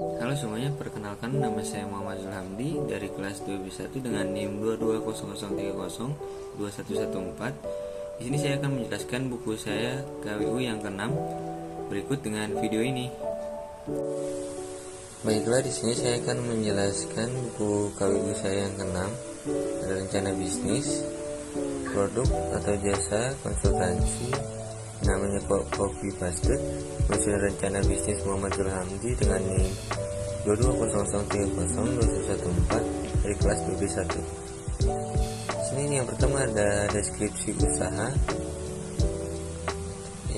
Halo semuanya, perkenalkan nama saya Muhammad Zulhamdi dari kelas 2B1 dengan NIM 2200302114. Di sini saya akan menjelaskan buku saya KWU yang ke-6 berikut dengan video ini. Baiklah, di sini saya akan menjelaskan buku KWU saya yang ke-6, ada rencana bisnis, produk atau jasa konsultansi, namanya Copy Paste, menyusun rencana bisnis Muhammad Zulhamdi dengan NIM 2200302114 dari kelas 2B1. Sini yang pertama ada deskripsi usaha.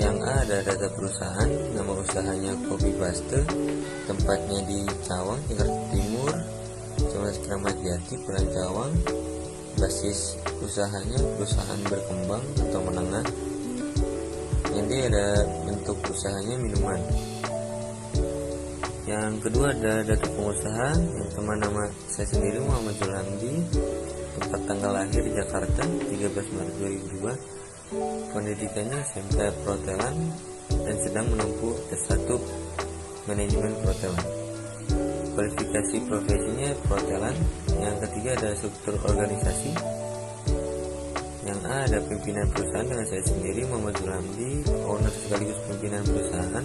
Yang A ada data perusahaan, nama usahanya Copy Paste, tempatnya di Cawang, Jakarta Timur, Kecamatan Keramat Jati, Pulau Cawang. Basis usahanya perusahaan berkembang atau menengah. Yang D ada bentuk usahanya minuman. Yang kedua ada data pengusaha, yang teman nama saya sendiri Muhammad Zulhamdi, tempat tanggal lahir Jakarta 13 Maret 2002, pendidikannya SMK Perhotelan dan sedang menempuh S1 Manajemen Perhotelan. Kualifikasi profesinya perhotelan. Yang ketiga ada struktur organisasi. Yang A ada pimpinan perusahaan dengan saya sendiri Muhammad Zulhamdi, owner sekaligus pimpinan perusahaan,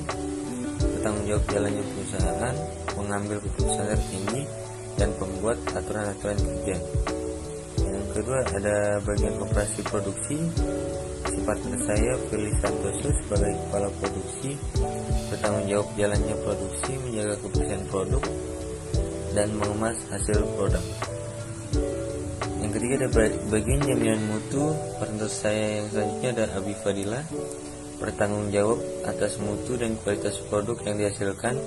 bertanggung jawab jalannya perusahaan, mengambil keputusan tertinggi, dan pembuat aturan-aturan kerja. Yang kedua ada bagian operasi produksi. Si partner saya Pilih Santoso sebagai kepala produksi, bertanggung jawab jalannya produksi, menjaga kebersihan produk, dan mengemas hasil produk. Yang ketiga ada bagian jaminan mutu. Partner saya yang selanjutnya ada Abi Fadila, bertanggung jawab atas mutu dan kualitas produk yang dihasilkan,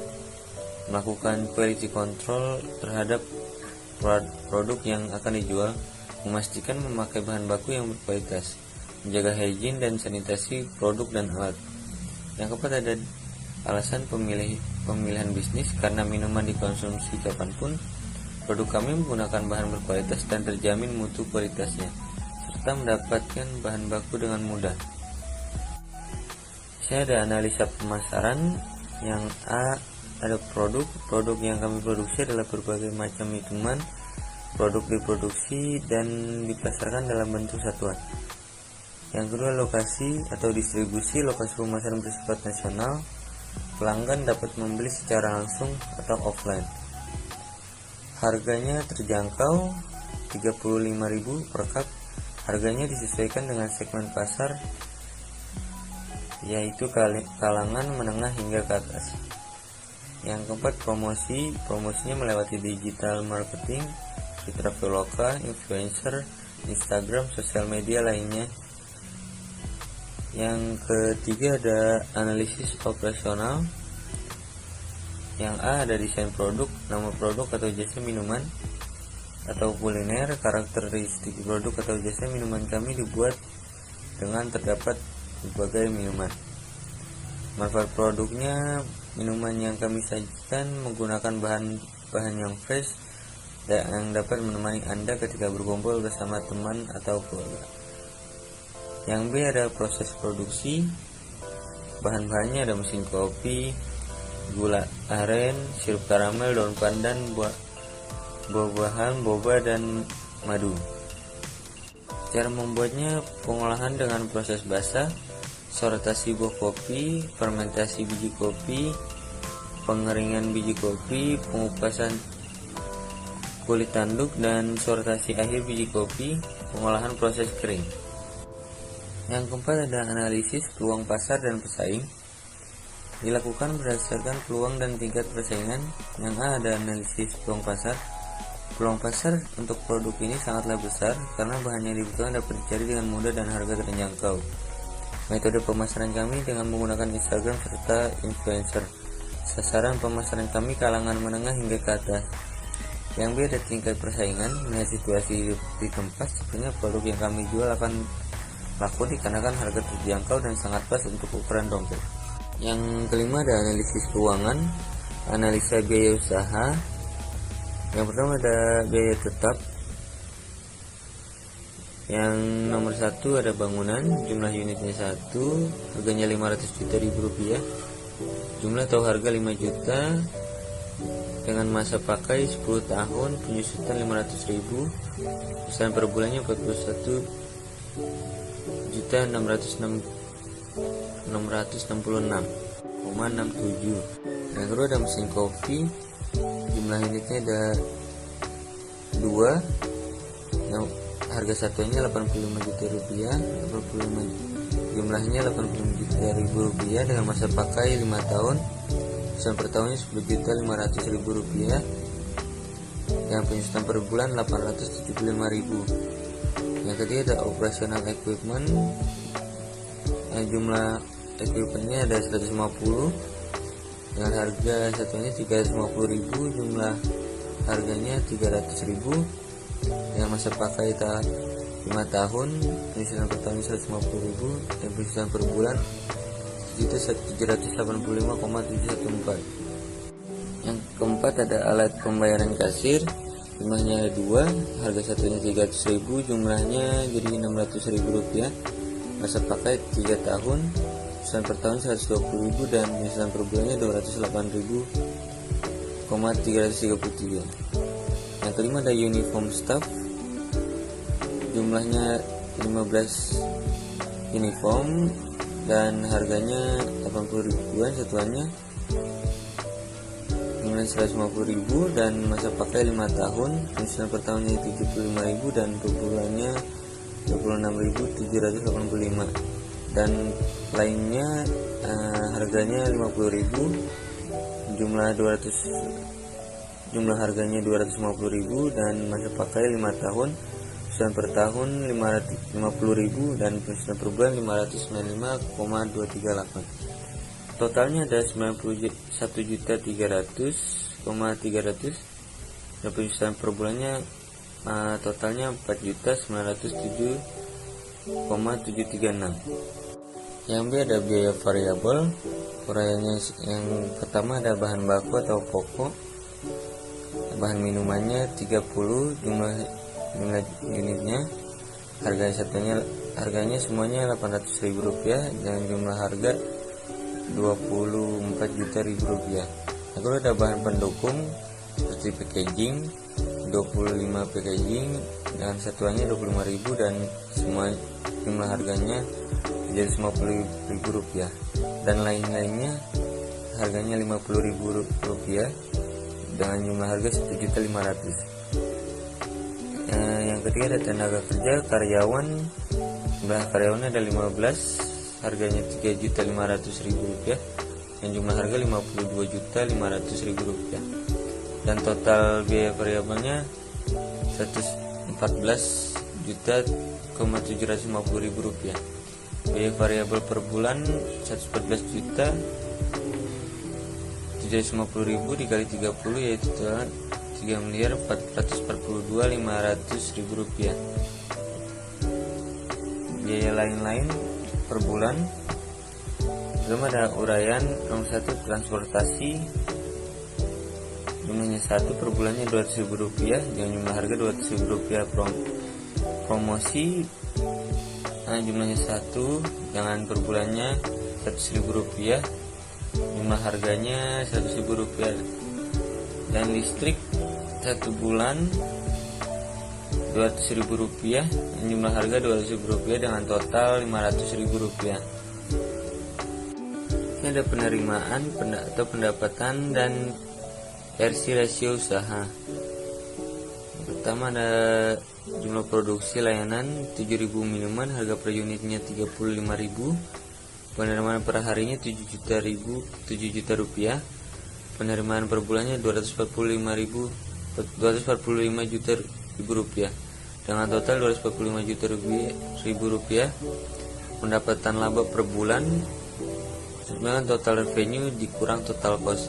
melakukan quality control terhadap produk yang akan dijual, memastikan memakai bahan baku yang berkualitas, menjaga hygiene dan sanitasi produk dan alat. Yang keempat ada alasan pemilihan bisnis, karena minuman dikonsumsi kapanpun. Produk kami menggunakan bahan berkualitas dan terjamin mutu kualitasnya, serta mendapatkan bahan baku dengan mudah. Saya ada analisa pemasaran. Yang A ada produk yang kami produksi adalah berbagai macam minuman. Produk diproduksi dan dipasarkan dalam bentuk satuan. Yang kedua lokasi atau distribusi. Lokasi pemasaran bersifat nasional. Pelanggan dapat membeli secara langsung atau offline. Harganya terjangkau, 35.000 per cup. Harganya disesuaikan dengan segmen pasar, yaitu kalangan menengah hingga ke atas. Yang keempat promosinya melewati digital marketing, di Traveloka, influencer, Instagram, sosial media lainnya. Yang ketiga ada analisis operasional. Yang A ada desain produk, nama produk atau jasa minuman atau kuliner. Karakteristik produk atau jasa minuman kami dibuat dengan terdapat berbagai minuman. Manfaat produknya, minuman yang kami sajikan menggunakan bahan yang fresh yang dapat menemani Anda ketika berkumpul bersama teman atau keluarga. Yang B ada proses produksi. Bahan-bahannya ada mesin kopi, gula aren, sirup karamel, daun pandan, buah-buahan, boba, dan madu. Cara membuatnya, pengolahan dengan proses basah, sortasi buah kopi, fermentasi biji kopi, pengeringan biji kopi, pengupasan kulit tanduk, dan sortasi akhir biji kopi, pengolahan proses kering. Yang keempat ada analisis peluang pasar dan pesaing. Dilakukan berdasarkan peluang dan tingkat persaingan. Yang A ada analisis peluang pasar. Peluang pasar untuk produk ini sangatlah besar karena bahan yang dibutuhkan dapat dicari dengan mudah dan harga terjangkau. Metode pemasaran kami dengan menggunakan Instagram serta influencer. Sasaran pemasaran kami kalangan menengah hingga ke atas. Yang B ada tingkat persaingan. Melihat situasi di tempat, sebenarnya produk yang kami jual akan laku dikarenakan harga terjangkau dan sangat pas untuk ukuran dompet. Yang kelima ada analisis keuangan, analisa biaya usaha. Yang pertama ada biaya tetap. Yang nomor 1 ada bangunan, jumlah unitnya 1, harganya 500 juta rupiah. Jumlah atau harga 5 juta. dengan masa pakai 10 tahun, penyusutan 500.000, pesanan per bulannya 41.666,67. Yang kedua ada mesin kopi, jumlah unitnya ada 2, yang harga satunya 85 juta rupiah, jumlahnya 85 juta rupiah dengan masa pakai 5 tahun, pesanan per tahunnya 10.500.000 rupiah, yang penyusutan per bulan 875.000. Yang ketiga ada operational equipment, jumlah equipmentnya ada 150 dengan harga satunya 350.000, jumlah harganya 300.000, dengan masa pakai 5 tahun, penyusutan per tahun 150.000, dan penyusutan per bulan 785,714. Yang keempat ada alat pembayaran kasir, jumlahnya ada 2, harga satunya 300.000, jumlahnya jadi 600.000 rupiah, masa pakai 3 tahun, penyusutan per tahun 120.000, dan penyusutan per bulannya 208.333. Yang kelima ada uniform staff, jumlahnya 15 uniform dan harganya 80.000-an satuannya, jumlahnya 150.000 dan masa pakai 5 tahun, penyusutan per tahunnya 75.000 dan per bulannya 26.785, dan lainnya harganya 50.000, jumlah harganya 250.000 dan masa pakai 5 tahun, penyusutan per tahun 550.000 dan penyusutan per bulan 595,238. Totalnya ada 91.300,300 dan penyusutan per bulannya totalnya 4.907,736. Yang B ada biaya variabel. Uraiannya yang pertama ada bahan baku atau pokok, bahan minumannya 30, jumlah unitnya, harganya semuanya 800.000 rupiah dengan jumlah harga 24 juta rupiah. Lalu ada bahan pendukung seperti packaging, 25 packaging dan satuannya 25.000 dan semua jumlah harganya jadi 50.000 rupiah, dan lain-lainnya harganya 50.000 rupiah dengan jumlah harga 1.500.000. Yang ketiga ada tenaga kerja karyawan, jumlah karyawannya ada 15, harganya 3.500.000 rupiah dan jumlah harga 52.500.000 rupiah, dan total biaya variabelnya 114.750.000 rupiah. Biaya variabel per bulan 114.750.000 dikali 30 yaitu 3.442.500.000 rupiah. Biaya lain-lain per bulan, belum ada uraian. Nomor 1 transportasi, jumlahnya 1, per bulannya 200.000 rupiah dengan jumlah harga 200.000 rupiah. Promosi, jumlahnya 1 dengan per bulannya 100.000 rupiah, jumlah harganya 100.000 rupiah. Dan listrik 1 bulan 200.000 rupiah dan jumlah harga 200.000 rupiah dengan total 500.000 rupiah. Ini ada penerimaan atau pendapatan dan versi rasio usaha. Pertama ada jumlah produksi layanan 7.000 minuman, harga per unitnya 35.000, penerimaan per harinya 7 juta rupiah, penerimaan per bulannya 245 juta rupiah dengan total 245 juta rupiah. Pendapatan laba per bulan sebenarnya total revenue dikurang total cost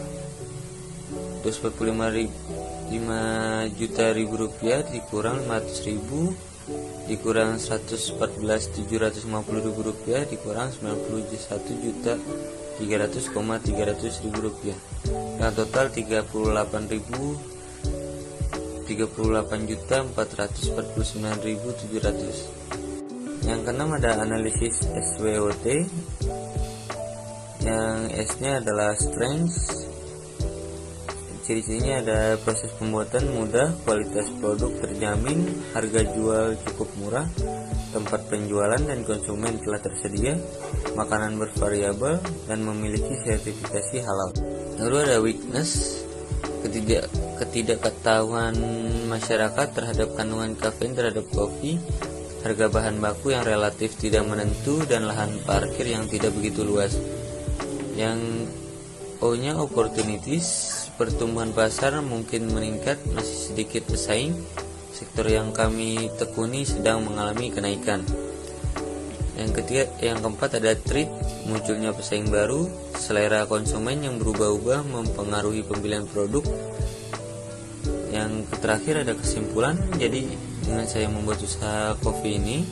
245 juta rupiah dikurang 500.000 dikurang 114.750.000 rupiah dikurang 91.300.300.000 rupiah dengan total 38.449.700. Yang keenam ada analisis SWOT, yang S nya adalah strength, Ciri-cirinya ada proses pembuatan mudah, kualitas produk terjamin, harga jual cukup murah, tempat penjualan dan konsumen telah tersedia, makanan bervariabel, dan memiliki sertifikasi halal. Lalu ada weakness, ketidakketahuan masyarakat terhadap kandungan kafein terhadap kopi, harga bahan baku yang relatif tidak menentu, dan lahan parkir yang tidak begitu luas. Yang O-nya opportunities, pertumbuhan pasar mungkin meningkat, masih sedikit pesaing. Sektor yang kami tekuni sedang mengalami kenaikan. Yang keempat ada threat, munculnya pesaing baru, selera konsumen yang berubah-ubah mempengaruhi pembelian produk. Yang terakhir ada kesimpulan, jadi dengan saya membuat usaha kopi ini,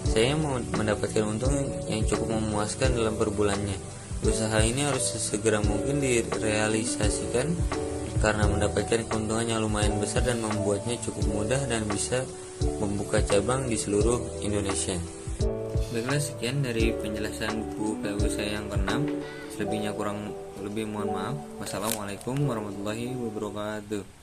saya mau mendapatkan untung yang cukup memuaskan dalam per bulannya. Usaha ini harus sesegera mungkin direalisasikan karena mendapatkan keuntungan yang lumayan besar dan membuatnya cukup mudah dan bisa membuka cabang di seluruh Indonesia. Baiklah, sekian dari penjelasan buku PW saya yang ke-6. Selebihnya kurang lebih mohon maaf. Wassalamualaikum warahmatullahi wabarakatuh.